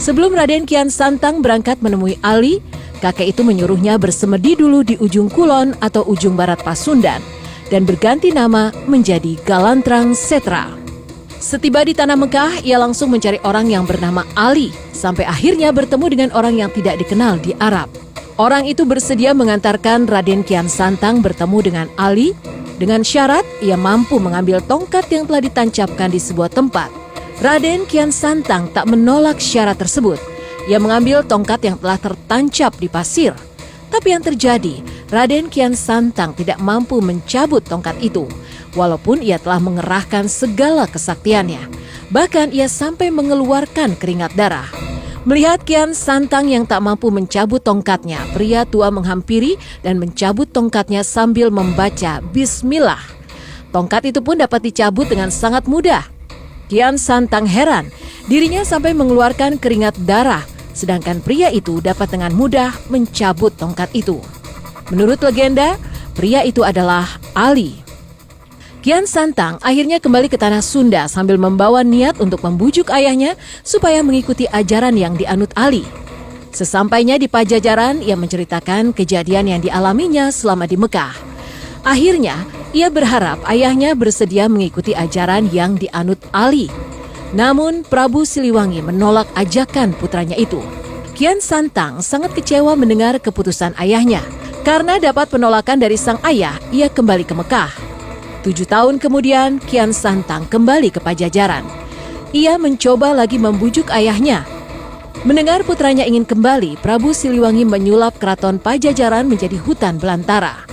Sebelum Raden Kian Santang berangkat menemui Ali, kakek itu menyuruhnya bersemedi dulu di ujung kulon atau ujung barat Pasundan dan berganti nama menjadi Galantrang Setra. Setiba di tanah Mekah, ia langsung mencari orang yang bernama Ali, sampai akhirnya bertemu dengan orang yang tidak dikenal di Arab. Orang itu bersedia mengantarkan Raden Kian Santang bertemu dengan Ali, dengan syarat ia mampu mengambil tongkat yang telah ditancapkan di sebuah tempat. Raden Kian Santang tak menolak syarat tersebut. Ia mengambil tongkat yang telah tertancap di pasir. Tapi yang terjadi, Raden Kian Santang tidak mampu mencabut tongkat itu, walaupun ia telah mengerahkan segala kesaktiannya. Bahkan ia sampai mengeluarkan keringat darah. Melihat Kian Santang yang tak mampu mencabut tongkatnya, pria tua menghampiri dan mencabut tongkatnya sambil membaca Bismillah. Tongkat itu pun dapat dicabut dengan sangat mudah. Kian Santang heran, dirinya sampai mengeluarkan keringat darah, sedangkan pria itu dapat dengan mudah mencabut tongkat itu. Menurut legenda, pria itu adalah Ali. Kian Santang akhirnya kembali ke tanah Sunda sambil membawa niat untuk membujuk ayahnya supaya mengikuti ajaran yang dianut Ali. Sesampainya di Pajajaran, ia menceritakan kejadian yang dialaminya selama di Mekah. Akhirnya, ia berharap ayahnya bersedia mengikuti ajaran yang dianut Ali. Namun, Prabu Siliwangi menolak ajakan putranya itu. Kian Santang sangat kecewa mendengar keputusan ayahnya. Karena dapat penolakan dari sang ayah, ia kembali ke Mekah. 7 tahun kemudian, Kian Santang kembali ke Pajajaran. Ia mencoba lagi membujuk ayahnya. Mendengar putranya ingin kembali, Prabu Siliwangi menyulap keraton Pajajaran menjadi hutan belantara.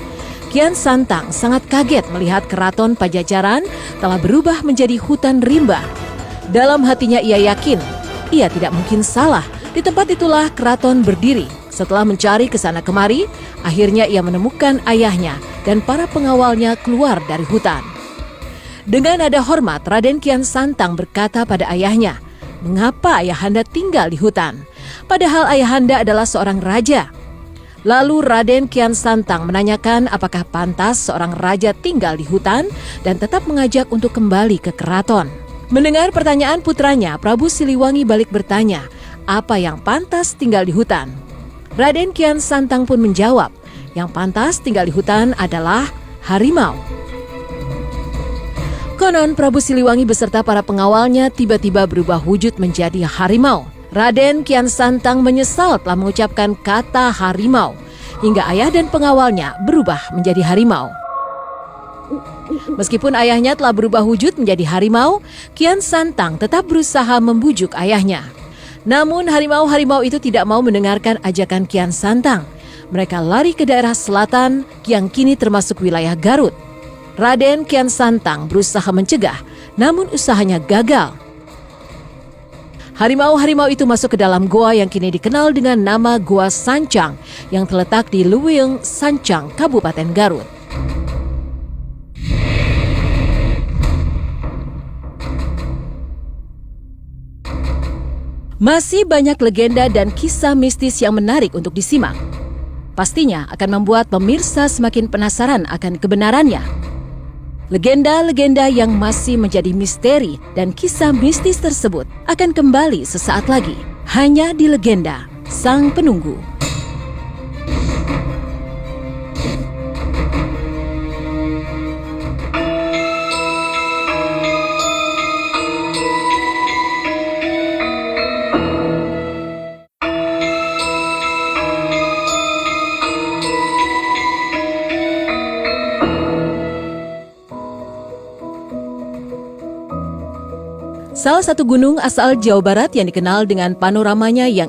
Kian Santang sangat kaget melihat keraton Pajajaran telah berubah menjadi hutan rimba. Dalam hatinya ia yakin, ia tidak mungkin salah. Di tempat itulah keraton berdiri. Setelah mencari ke sana kemari, akhirnya ia menemukan ayahnya dan para pengawalnya keluar dari hutan. Dengan nada hormat, Raden Kian Santang berkata pada ayahnya, "Mengapa ayahanda tinggal di hutan? Padahal ayahanda adalah seorang raja." Lalu Raden Kian Santang menanyakan apakah pantas seorang raja tinggal di hutan dan tetap mengajak untuk kembali ke keraton. Mendengar pertanyaan putranya, Prabu Siliwangi balik bertanya, apa yang pantas tinggal di hutan? Raden Kian Santang pun menjawab, yang pantas tinggal di hutan adalah harimau. Konon Prabu Siliwangi beserta para pengawalnya tiba-tiba berubah wujud menjadi harimau. Raden Kian Santang menyesal telah mengucapkan kata harimau, hingga ayah dan pengawalnya berubah menjadi harimau. Meskipun ayahnya telah berubah wujud menjadi harimau, Kian Santang tetap berusaha membujuk ayahnya. Namun harimau-harimau itu tidak mau mendengarkan ajakan Kian Santang. Mereka lari ke daerah selatan yang kini termasuk wilayah Garut. Raden Kian Santang berusaha mencegah, namun usahanya gagal. Harimau-harimau itu masuk ke dalam goa yang kini dikenal dengan nama Goa Sancang yang terletak di Luwing, Sancang, Kabupaten Garut. Masih banyak legenda dan kisah mistis yang menarik untuk disimak. Pastinya akan membuat pemirsa semakin penasaran akan kebenarannya. Legenda-legenda yang masih menjadi misteri dan kisah mistis tersebut akan kembali sesaat lagi. Hanya di Legenda Sang Penunggu. Salah satu gunung asal Jawa Barat yang dikenal dengan panoramanya yang